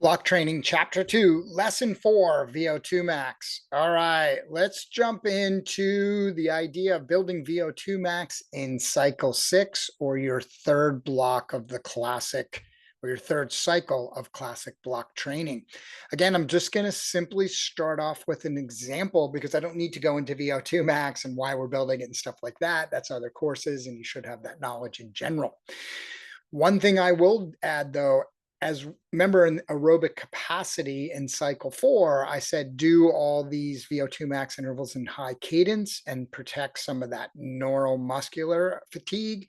Block training, chapter 2, lesson 4, VO2 max. All right, let's jump into the idea of building VO2 max in cycle 6, or your third block of the classic, or your third cycle of classic block training. Again, I'm just going to simply start off with an example because I don't need to go into VO2 max and why we're building it and stuff like that. That's other courses, and you should have that knowledge in general. One thing I will add though, as remember in aerobic capacity in cycle 4, I said do all these VO2 max intervals in high cadence and protect some of that neuromuscular fatigue.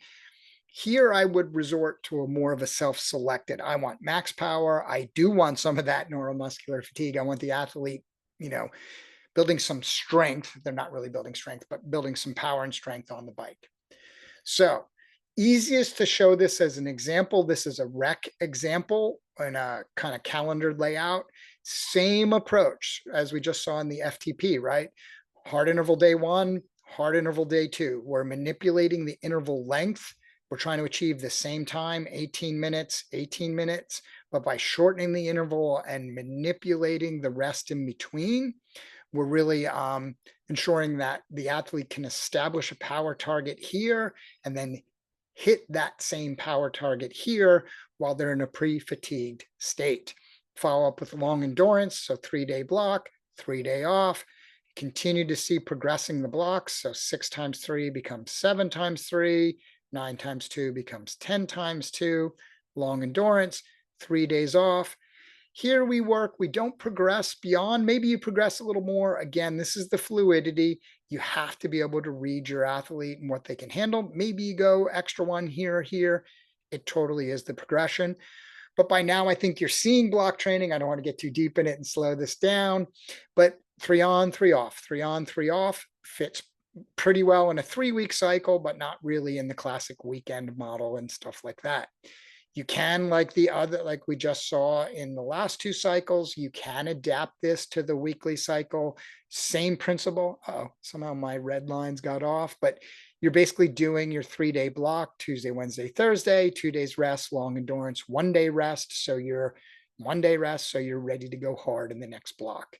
Here, I would resort to a more of a self-selected. I want max power. I do want some of that neuromuscular fatigue. I want the athlete, you know, building some strength. They're not really building strength, but building some power and strength on the bike. So, easiest to show this as an example, this is a rec example in a kind of calendar layout. Same approach as we just saw in the FTP, right? Hard interval day 1, hard interval day 2. We're manipulating the interval length. We're trying to achieve the same time, 18 minutes, 18 minutes, but by shortening the interval and manipulating the rest in between, we're really ensuring that the athlete can establish a power target here and then hit that same power target here while they're in a pre-fatigued state. Follow up with long endurance, so 3-day block, 3-day off. Continue to see progressing the blocks, so 6 times 3 becomes 7 times 3, 9 times 2 becomes 10 times 2, long endurance, 3 days off. Here we work, we don't progress beyond, maybe you progress a little more. Again, this is the fluidity. You have to be able to read your athlete and what they can handle. Maybe you go extra one here, here. It totally is the progression. But by now, I think you're seeing block training. I don't want to get too deep in it and slow this down, but 3 on, 3 off, 3 on, 3 off fits pretty well in a 3-week cycle, but not really in the classic weekend model and stuff like that. You can, like the other, like we just saw in the last 2 cycles, you can adapt this to the weekly cycle. Same principle. Oh, somehow my red lines got off, but you're basically doing your 3-day block, Tuesday, Wednesday, Thursday, 2 days rest, long endurance, 1-day rest. So you're 1-day rest. So you're ready to go hard in the next block.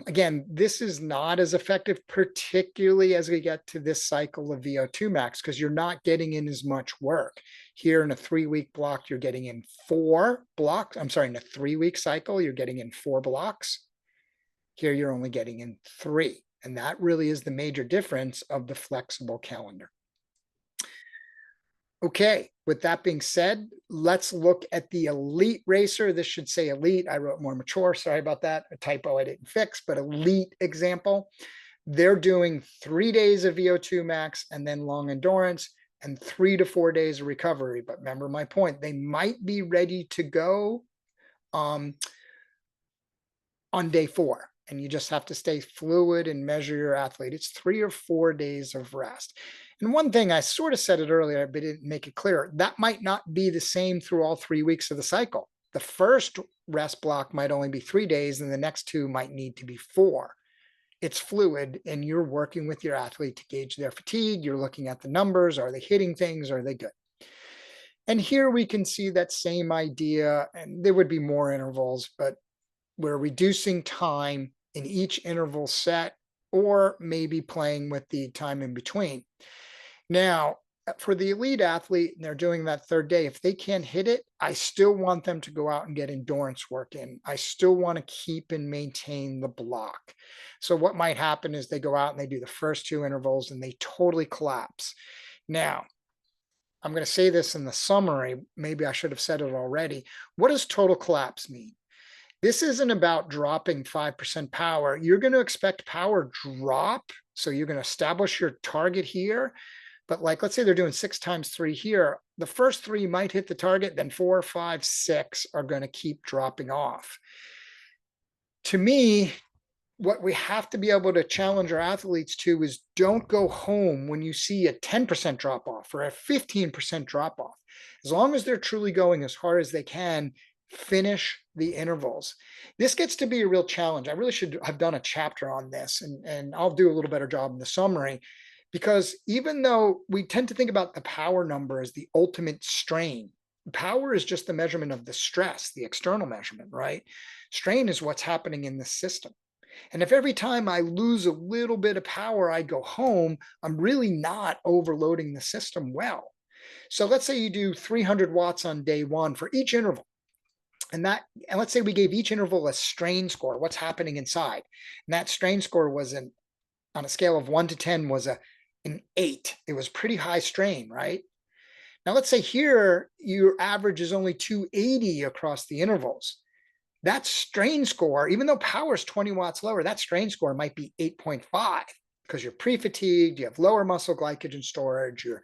Again, this is not as effective, particularly as we get to this cycle of VO2 max, because you're not getting in as much work. Here in a 3-week block, you're getting in 4 blocks. I'm sorry, in a 3-week cycle, you're getting in 4 blocks. Here, you're only getting in 3. And that really is the major difference of the flexible calendar. Okay, with that being said, let's look at the elite racer. This should say elite. I wrote more mature. Sorry about that. A typo I didn't fix, but elite example. They're doing 3 days of VO2 max and then long endurance and 3 to 4 days of recovery. But remember my point, they might be ready to go on day 4. And you just have to stay fluid and measure your athlete. It's 3 or 4 days of rest. And one thing, I sort of said it earlier, but didn't make it clear, that might not be the same through all 3 weeks of the cycle. The first rest block might only be 3 days, and the next 2 might need to be 4. It's fluid, and you're working with your athlete to gauge their fatigue. You're looking at the numbers. Are they hitting things? Are they good? And here we can see that same idea, and there would be more intervals, but we're reducing time in each interval set, or maybe playing with the time in between. Now, for the elite athlete, and they're doing that 3rd day, if they can't hit it, I still want them to go out and get endurance work in. I still want to keep and maintain the block. So what might happen is they go out and they do the first 2 intervals and they totally collapse. Now, I'm going to say this in the summary. Maybe I should have said it already. What does total collapse mean? This isn't about dropping 5% power. You're going to expect power drop. So you're going to establish your target here. But like, let's say they're doing 6 times 3 here. The first 3 might hit the target, then 4, 5, 6 are going to keep dropping off. To me, what we have to be able to challenge our athletes to is don't go home when you see a 10% drop off or a 15% drop off. As long as they're truly going as hard as they can, finish the intervals. This gets to be a real challenge. I really should have done a chapter on this, and I'll do a little better job in the summary, because even though we tend to think about the power number as the ultimate strain, Power is just the measurement of the stress, the external measurement, right? Strain is what's happening in the system. And if every time I lose a little bit of power, I go home, I'm really not overloading the system well. So let's say you do 300 watts on day one for each interval. And let's say we gave each interval a strain score, what's happening inside. And that strain score was on a scale of 1 to 10 was an 8. It was pretty high strain, right? Now let's say here your average is only 280 across the intervals. That strain score, even though power is 20 watts lower, that strain score might be 8.5 because you're pre-fatigued, you have lower muscle glycogen storage, you're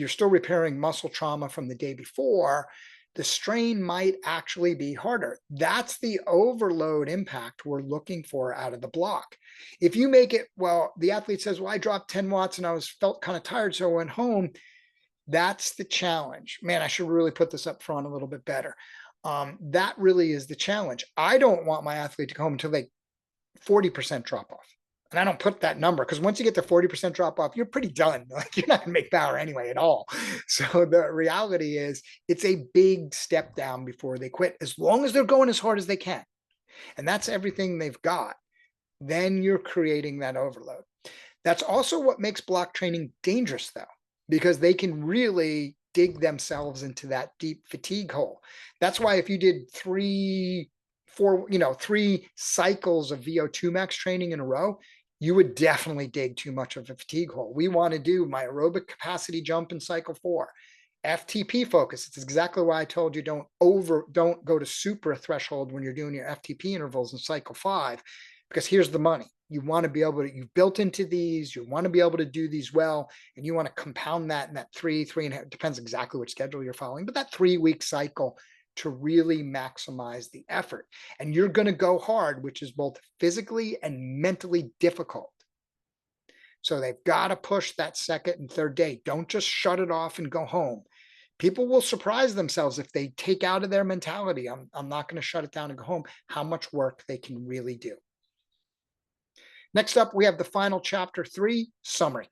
still repairing muscle trauma from the day before. The strain might actually be harder. That's the overload impact we're looking for out of the block. If you make it, well, the athlete says, well, I dropped 10 watts and I felt kind of tired, so I went home. That's the challenge. Man, I should really put this up front a little bit better. That really is the challenge. I don't want my athlete to go home until they 40% drop off. And I don't put that number because once you get to 40% drop off, you're pretty done. Like you're not gonna make power anyway at all. So the reality is it's a big step down before they quit, as long as they're going as hard as they can. And that's everything they've got. Then you're creating that overload. That's also what makes block training dangerous, though, because they can really dig themselves into that deep fatigue hole. That's why if you did three cycles of VO2 max training in a row, you would definitely dig too much of a fatigue hole. We want to do my aerobic capacity jump in cycle 4. FTP focus. It's exactly why I told you don't go to super threshold when you're doing your FTP intervals in cycle 5, because here's the money. You want to be able to, you've built into these, you want to be able to do these well, and you want to compound that in that three and a half, depends exactly which schedule you're following, but that 3-week cycle to really maximize the effort. And you're going to go hard, which is both physically and mentally difficult. So they've got to push that second and third day. Don't just shut it off and go home. People will surprise themselves if they take out of their mentality, I'm not going to shut it down and go home, how much work they can really do. Next up, we have the final chapter 3, summary.